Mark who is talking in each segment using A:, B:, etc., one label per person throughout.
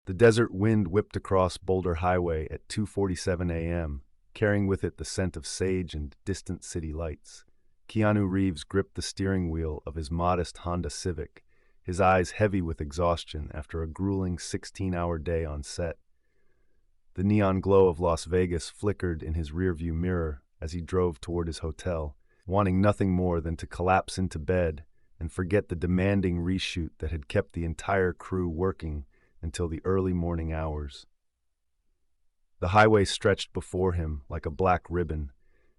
A: The desert wind whipped across Boulder Highway at 2:47 a.m., carrying with it the scent of sage and distant city lights. Keanu Reeves gripped the steering wheel of his modest Honda Civic, his eyes heavy with exhaustion after a grueling 16-hour day on set. The neon glow of Las Vegas flickered in his rearview mirror as he drove toward his hotel, wanting nothing more than to collapse into bed and forget the demanding reshoot that had kept the entire crew working until the early morning hours. The highway stretched before him like a black ribbon,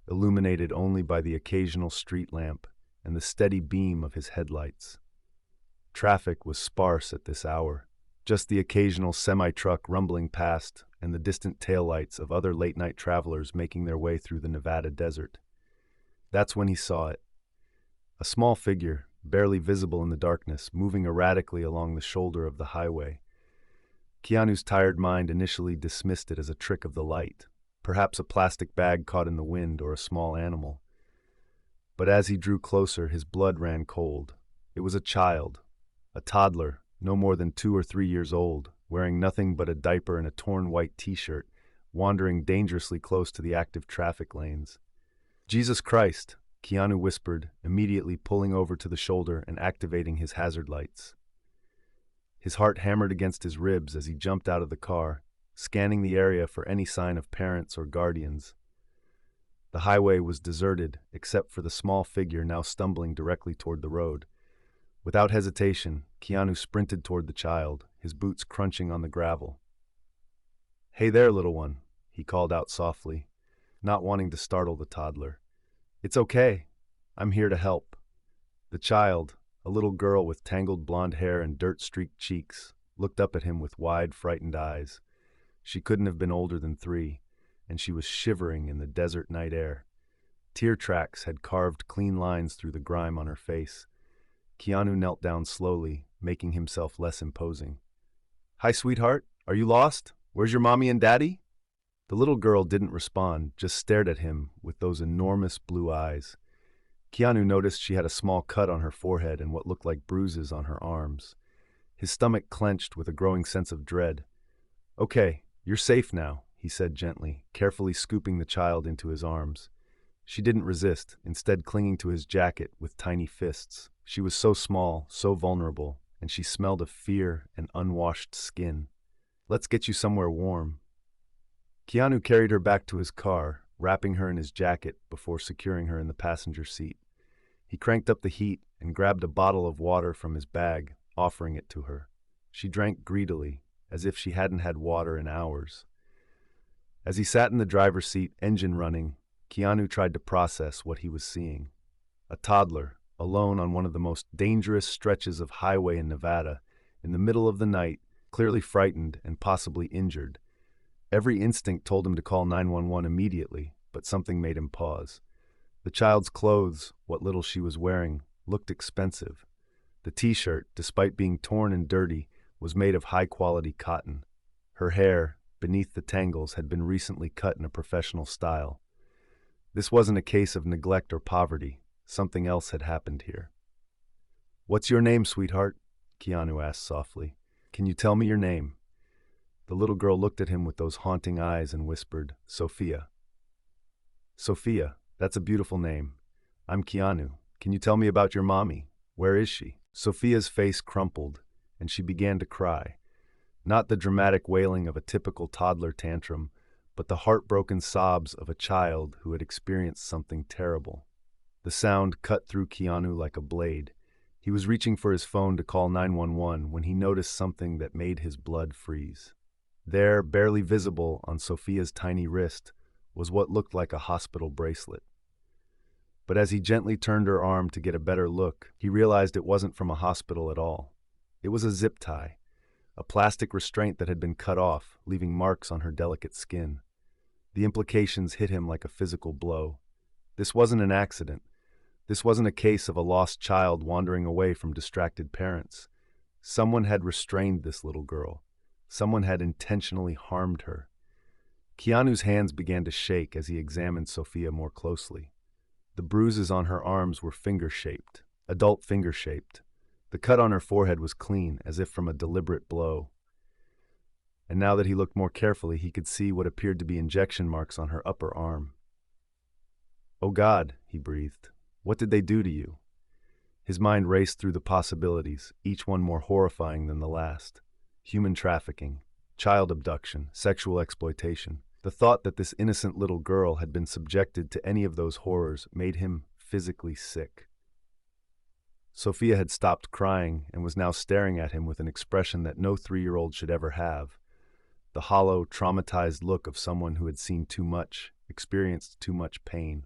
A: illuminated only by the occasional street lamp and the steady beam of his headlights. Traffic was sparse at this hour, just the occasional semi-truck rumbling past and the distant taillights of other late-night travelers making their way through the Nevada desert. That's when he saw it. A small figure, barely visible in the darkness, moving erratically along the shoulder of the highway. Keanu's tired mind initially dismissed it as a trick of the light, perhaps a plastic bag caught in the wind or a small animal. But as he drew closer, his blood ran cold. It was a child, a toddler, no more than 2 or 3 years old, wearing nothing but a diaper and a torn white t-shirt, wandering dangerously close to the active traffic lanes. "Jesus Christ," Keanu whispered, immediately pulling over to the shoulder and activating his hazard lights. His heart hammered against his ribs as he jumped out of the car, scanning the area for any sign of parents or guardians. The highway was deserted except for the small figure now stumbling directly toward the road. Without hesitation, Keanu sprinted toward the child, his boots crunching on the gravel. "Hey there, little one," he called out softly, not wanting to startle the toddler. "It's okay. I'm here to help." The child, a little girl with tangled blonde hair and dirt-streaked cheeks, looked up at him with wide, frightened eyes. She couldn't have been older than 3, and she was shivering in the desert night air. Tear tracks had carved clean lines through the grime on her face. Keanu knelt down slowly, making himself less imposing. "Hi, sweetheart. Are you lost? Where's your mommy and daddy?" The little girl didn't respond, just stared at him with those enormous blue eyes. Keanu noticed she had a small cut on her forehead and what looked like bruises on her arms. His stomach clenched with a growing sense of dread. "Okay, you're safe now," he said gently, carefully scooping the child into his arms. She didn't resist, instead clinging to his jacket with tiny fists. She was so small, so vulnerable, and she smelled of fear and unwashed skin. "Let's get you somewhere warm." Keanu carried her back to his car, wrapping her in his jacket before securing her in the passenger seat. He cranked up the heat and grabbed a bottle of water from his bag, offering it to her. She drank greedily, as if she hadn't had water in hours. As he sat in the driver's seat, engine running, Keanu tried to process what he was seeing. A toddler, alone on one of the most dangerous stretches of highway in Nevada, in the middle of the night, clearly frightened and possibly injured. Every instinct told him to call 911 immediately, but something made him pause. The child's clothes, what little she was wearing, looked expensive. The t-shirt, despite being torn and dirty, was made of high-quality cotton. Her hair, beneath the tangles, had been recently cut in a professional style. This wasn't a case of neglect or poverty. Something else had happened here. "What's your name, sweetheart?" Keanu asked softly. "Can you tell me your name?" The little girl looked at him with those haunting eyes and whispered, "Sophia." "Sophia, that's a beautiful name. I'm Keanu. Can you tell me about your mommy? Where is she?" Sophia's face crumpled, and she began to cry. Not the dramatic wailing of a typical toddler tantrum, but the heartbroken sobs of a child who had experienced something terrible. The sound cut through Keanu like a blade. He was reaching for his phone to call 911 when he noticed something that made his blood freeze. There, barely visible on Sophia's tiny wrist, was what looked like a hospital bracelet. But as he gently turned her arm to get a better look, he realized it wasn't from a hospital at all. It was a zip tie, a plastic restraint that had been cut off, leaving marks on her delicate skin. The implications hit him like a physical blow. This wasn't an accident. This wasn't a case of a lost child wandering away from distracted parents. Someone had restrained this little girl. Someone had intentionally harmed her. Keanu's hands began to shake as he examined Sophia more closely. The bruises on her arms were finger-shaped, adult finger-shaped. The cut on her forehead was clean, as if from a deliberate blow. and now that he looked more carefully, he could see what appeared to be injection marks on her upper arm. "Oh God," he breathed. "What did they do to you?" His mind raced through the possibilities, each one more horrifying than the last. Human trafficking, child abduction, sexual exploitation. The thought that this innocent little girl had been subjected to any of those horrors made him physically sick. Sophia had stopped crying and was now staring at him with an expression that no 3-year-old should ever have. The hollow, traumatized look of someone who had seen too much, experienced too much pain.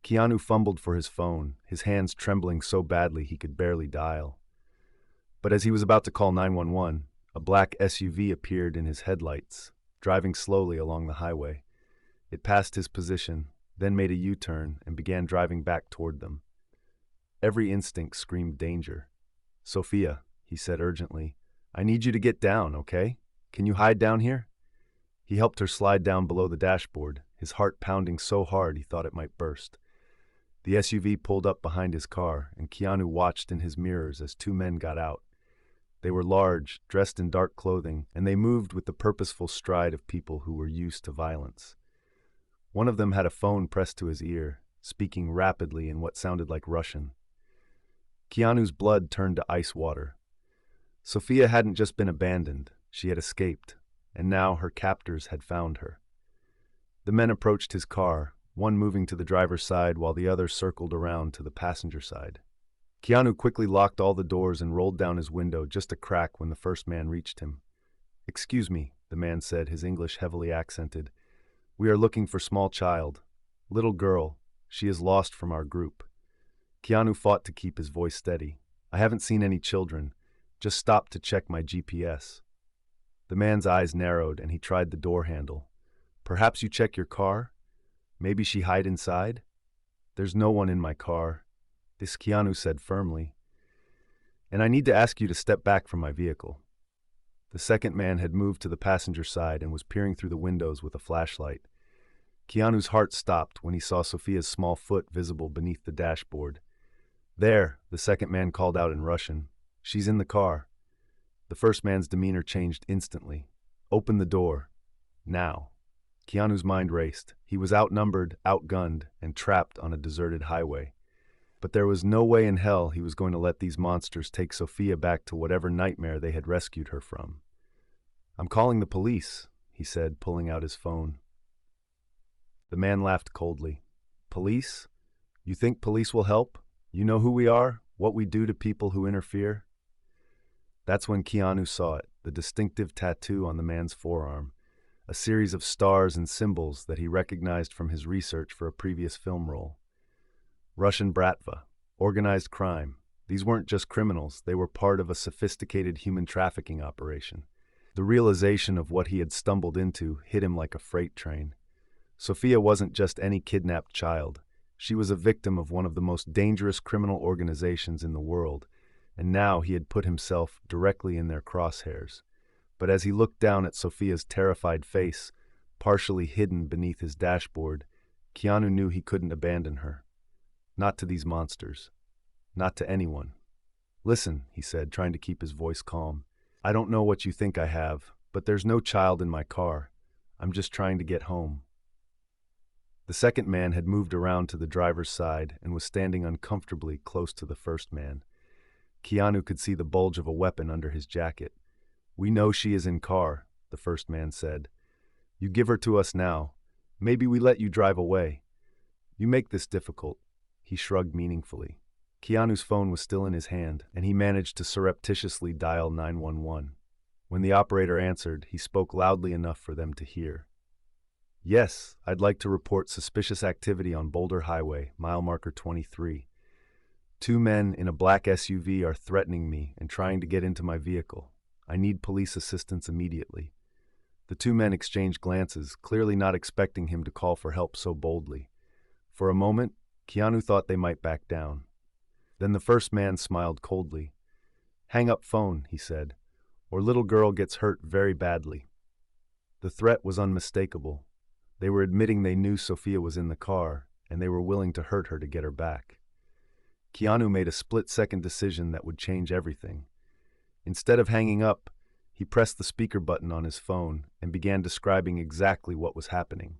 A: Keanu fumbled for his phone, his hands trembling so badly he could barely dial. But as he was about to call 911, a black SUV appeared in his headlights, driving slowly along the highway. It passed his position, then made a U-turn and began driving back toward them. Every instinct screamed danger. "Sophia," he said urgently, "I need you to get down, okay? Can you hide down here?" He helped her slide down below the dashboard, his heart pounding so hard he thought it might burst. The SUV pulled up behind his car, and Keanu watched in his mirrors as 2 men got out. They were large, dressed in dark clothing, and they moved with the purposeful stride of people who were used to violence. One of them had a phone pressed to his ear, speaking rapidly in what sounded like Russian. Keanu's blood turned to ice water. Sophia hadn't just been abandoned, she had escaped, and now her captors had found her. The men approached his car, one moving to the driver's side while the other circled around to the passenger side. Keanu quickly locked all the doors and rolled down his window just a crack when the first man reached him. "Excuse me," the man said, his English heavily accented. "We are looking for small child. Little girl. She is lost from our group." Keanu fought to keep his voice steady. "I haven't seen any children. Just stopped to check my GPS." The man's eyes narrowed and he tried the door handle. "Perhaps you check your car? Maybe she hide inside?" "There's no one in my car," this Keanu said firmly. "And I need to ask you to step back from my vehicle." The second man had moved to the passenger side and was peering through the windows with a flashlight. Keanu's heart stopped when he saw Sophia's small foot visible beneath the dashboard. "There," the second man called out in Russian. "She's in the car." The first man's demeanor changed instantly. "Open the door. Now." Keanu's mind raced. He was outnumbered, outgunned, and trapped on a deserted highway. But there was no way in hell he was going to let these monsters take Sophia back to whatever nightmare they had rescued her from. "I'm calling the police," he said, pulling out his phone. The man laughed coldly. "Police? You think police will help? You know who we are, what we do to people who interfere?" That's when Keanu saw it, the distinctive tattoo on the man's forearm, a series of stars and symbols that he recognized from his research for a previous film role. Russian Bratva, organized crime. These weren't just criminals, they were part of a sophisticated human trafficking operation. The realization of what he had stumbled into hit him like a freight train. Sophia wasn't just any kidnapped child. She was a victim of one of the most dangerous criminal organizations in the world, and now he had put himself directly in their crosshairs. But as he looked down at Sophia's terrified face, partially hidden beneath his dashboard, Keanu knew he couldn't abandon her. Not to these monsters. Not to anyone. "Listen," he said, trying to keep his voice calm. "I don't know what you think I have, but there's no child in my car. I'm just trying to get home." The second man had moved around to the driver's side and was standing uncomfortably close to the first man. Keanu could see the bulge of a weapon under his jacket. "We know she is in car," the first man said. "You give her to us now. Maybe we let you drive away. You make this difficult." He shrugged meaningfully. Keanu's phone was still in his hand, and he managed to surreptitiously dial 911. When the operator answered, he spoke loudly enough for them to hear. "Yes, I'd like to report suspicious activity on Boulder Highway, mile marker 23. 2 men in a black SUV are threatening me and trying to get into my vehicle. I need police assistance immediately." The 2 men exchanged glances, clearly not expecting him to call for help so boldly. For a moment, Keanu thought they might back down. Then the first man smiled coldly. "Hang up phone," he said, "or little girl gets hurt very badly." The threat was unmistakable. They were admitting they knew Sophia was in the car, and they were willing to hurt her to get her back. Keanu made a split-second decision that would change everything. Instead of hanging up, He pressed the speaker button on his phone and began describing exactly what was happening.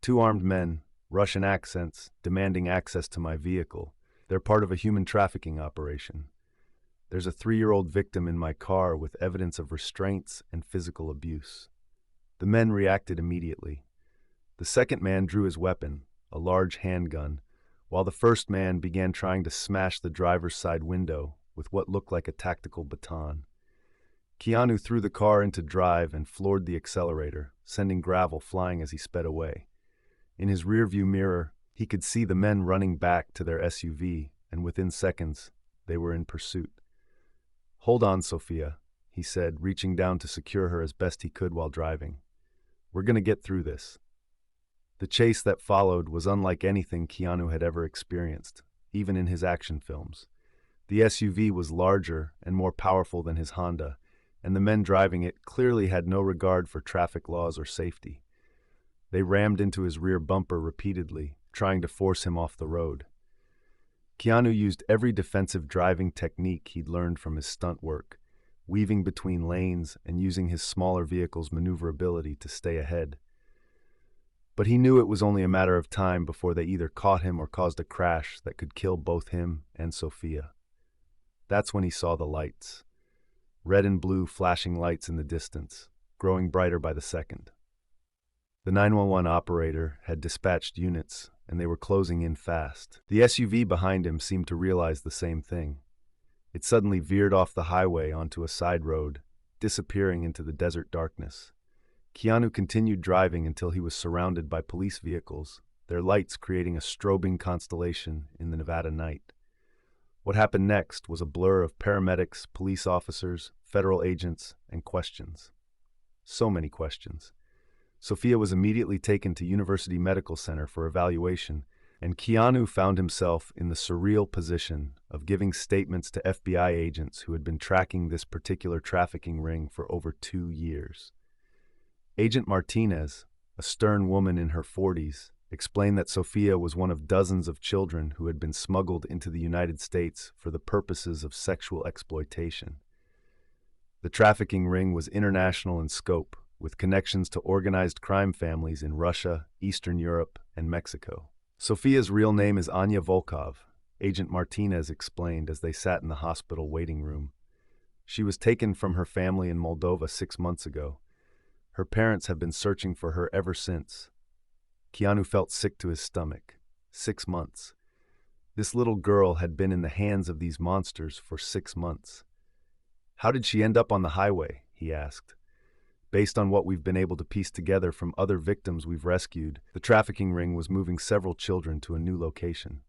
A: Two armed men, Russian accents, demanding access to my vehicle. They're part of a human trafficking operation. There's a 3-year-old victim in my car with evidence of restraints and physical abuse. The men reacted immediately. The second man drew his weapon, a large handgun, while the first man began trying to smash the driver's side window with what looked like a tactical baton. Keanu threw the car into drive and floored the accelerator, sending gravel flying as he sped away. In his rearview mirror, he could see the men running back to their SUV, and within seconds, they were in pursuit. "Hold on, Sophia," he said, reaching down to secure her as best he could while driving. "We're going to get through this." The chase that followed was unlike anything Keanu had ever experienced, even in his action films. The SUV was larger and more powerful than his Honda, and the men driving it clearly had no regard for traffic laws or safety. They rammed into his rear bumper repeatedly, trying to force him off the road. Keanu used every defensive driving technique he'd learned from his stunt work, weaving between lanes and using his smaller vehicle's maneuverability to stay ahead. But he knew it was only a matter of time before they either caught him or caused a crash that could kill both him and Sophia. That's when he saw the lights. Red and blue flashing lights in the distance, growing brighter by the second. The 911 operator had dispatched units, and they were closing in fast. The SUV behind him seemed to realize the same thing. It suddenly veered off the highway onto a side road, disappearing into the desert darkness. Keanu continued driving until he was surrounded by police vehicles, their lights creating a strobing constellation in the Nevada night. What happened next was a blur of paramedics, police officers, federal agents, and questions. So many questions. Sophia was immediately taken to University Medical Center for evaluation, and Keanu found himself in the surreal position of giving statements to FBI agents who had been tracking this particular trafficking ring for over 2 years. Agent Martinez, a stern woman in her 40s, explained that Sophia was one of dozens of children who had been smuggled into the United States for the purposes of sexual exploitation. The trafficking ring was international in scope, with connections to organized crime families in Russia, Eastern Europe, and Mexico. Sophia's real name is Anya Volkov, Agent Martinez explained as they sat in the hospital waiting room. She was taken from her family in Moldova 6 months ago. Her parents have been searching for her ever since. Keanu felt sick to his stomach. 6 months. This little girl had been in the hands of these monsters for 6 months. "How did she end up on the highway?" he asked. "Based on what we've been able to piece together from other victims we've rescued, the trafficking ring was moving several children to a new location.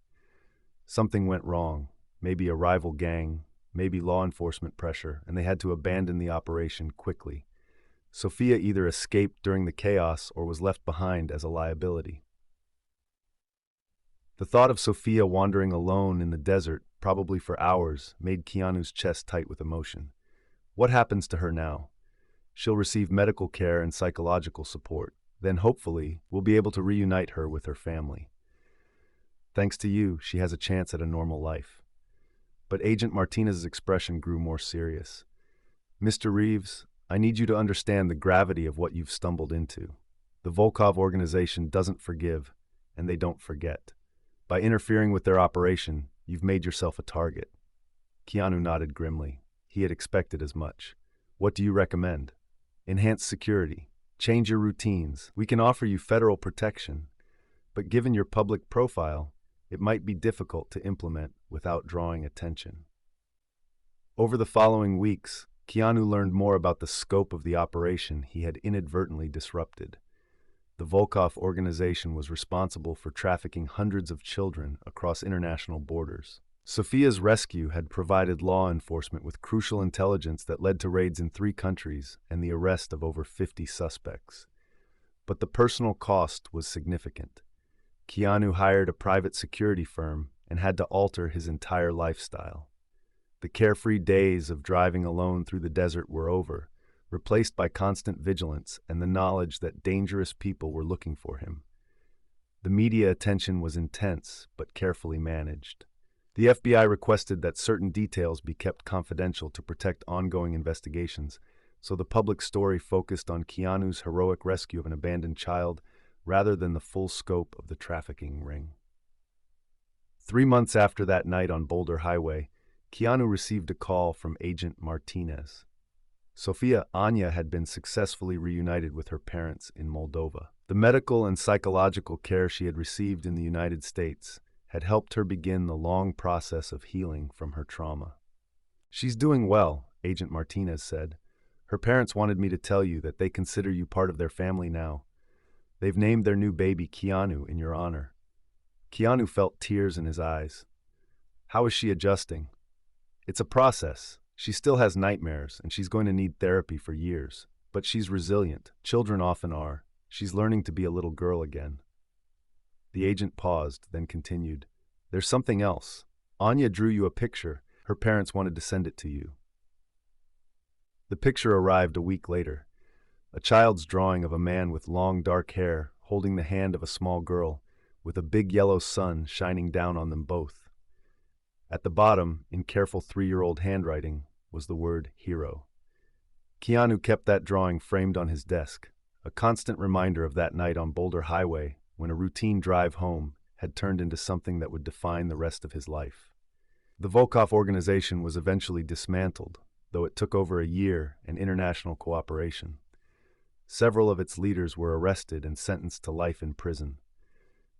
A: Something went wrong, maybe a rival gang, maybe law enforcement pressure, and they had to abandon the operation quickly. Sophia either escaped during the chaos or was left behind as a liability." The thought of Sophia wandering alone in the desert, probably for hours, made Keanu's chest tight with emotion. What happens to her now? She'll receive medical care and psychological support. Then, hopefully, we'll be able to reunite her with her family. Thanks to you, she has a chance at a normal life. But Agent Martinez's expression grew more serious. "Mr. Reeves, I need you to understand the gravity of what you've stumbled into. The Volkov organization doesn't forgive, and they don't forget. By interfering with their operation, you've made yourself a target." Keanu nodded grimly. He had expected as much. "What do you recommend?" "Enhance security. Change your routines. We can offer you federal protection. But given your public profile, it might be difficult to implement without drawing attention." Over the following weeks, Keanu learned more about the scope of the operation he had inadvertently disrupted. The Volkov organization was responsible for trafficking hundreds of children across international borders. Sophia's rescue had provided law enforcement with crucial intelligence that led to raids in 3 countries and the arrest of over 50 suspects. But the personal cost was significant. Keanu hired a private security firm and had to alter his entire lifestyle. The carefree days of driving alone through the desert were over, replaced by constant vigilance and the knowledge that dangerous people were looking for him. The media attention was intense, but carefully managed. The FBI requested that certain details be kept confidential to protect ongoing investigations, so the public story focused on Keanu's heroic rescue of an abandoned child rather than the full scope of the trafficking ring. 3 months after that night on Boulder Highway, Keanu received a call from Agent Martinez. Sophia Anya had been successfully reunited with her parents in Moldova. The medical and psychological care she had received in the United States had helped her begin the long process of healing from her trauma. "She's doing well," Agent Martinez said. "Her parents wanted me to tell you that they consider you part of their family now. They've named their new baby Keanu in your honor." Keanu felt tears in his eyes. How is she adjusting? It's a process. She still has nightmares, and she's going to need therapy for years. But she's resilient. Children often are. She's learning to be a little girl again. The agent paused, then continued. "There's something else. Anya drew you a picture. Her parents wanted to send it to you." The picture arrived a week later. A child's drawing of a man with long dark hair holding the hand of a small girl, with a big yellow sun shining down on them both. At the bottom, in careful 3-year-old handwriting, was the word hero. Keanu kept that drawing framed on his desk, a constant reminder of that night on Boulder Highway when a routine drive home had turned into something that would define the rest of his life. The Volkov organization was eventually dismantled, though it took over a year and international cooperation. Several of its leaders were arrested and sentenced to life in prison.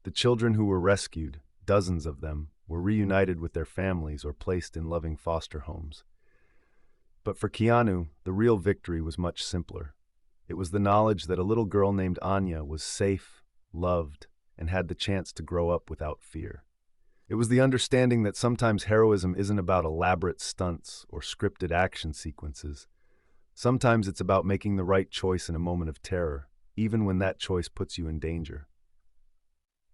A: The children who were rescued, dozens of them, were reunited with their families or placed in loving foster homes. But for Keanu, the real victory was much simpler. It was the knowledge that a little girl named Anya was safe, loved, and had the chance to grow up without fear. It was the understanding that sometimes heroism isn't about elaborate stunts or scripted action sequences. Sometimes it's about making the right choice in a moment of terror, even when that choice puts you in danger.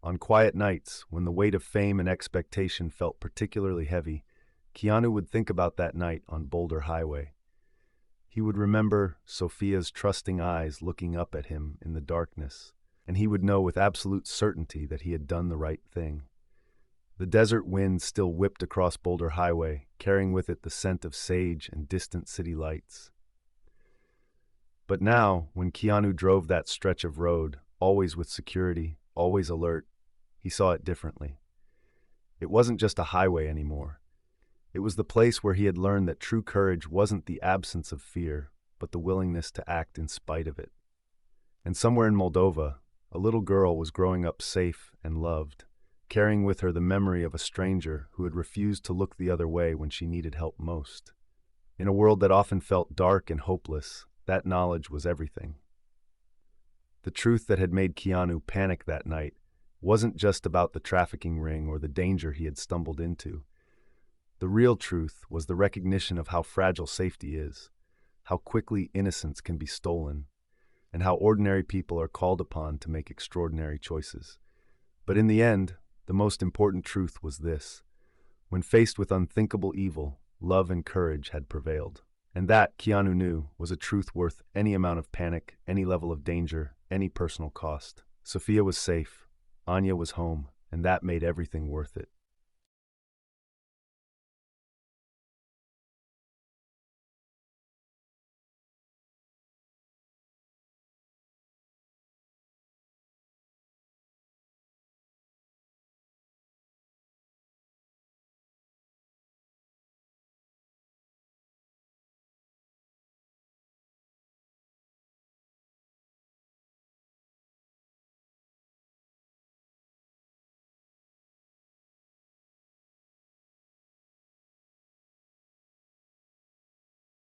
A: On quiet nights, when the weight of fame and expectation felt particularly heavy, Keanu would think about that night on Boulder Highway. He would remember Sophia's trusting eyes looking up at him in the darkness, and he would know with absolute certainty that he had done the right thing. The desert wind still whipped across Boulder Highway, carrying with it the scent of sage and distant city lights. But now, when Keanu drove that stretch of road, always with security, always alert, he saw it differently. It wasn't just a highway anymore. It was the place where he had learned that true courage wasn't the absence of fear, but the willingness to act in spite of it. And somewhere in Moldova, a little girl was growing up safe and loved, carrying with her the memory of a stranger who had refused to look the other way when she needed help most. In a world that often felt dark and hopeless, that knowledge was everything. The truth that had made Keanu panic that night wasn't just about the trafficking ring or the danger he had stumbled into. The real truth was the recognition of how fragile safety is, how quickly innocence can be stolen, and how ordinary people are called upon to make extraordinary choices. But in the end, the most important truth was this: when faced with unthinkable evil, love and courage had prevailed. And that, Keanu knew, was a truth worth any amount of panic, any level of danger, any personal cost. Sophia was safe, Anya was home, and that made everything worth it.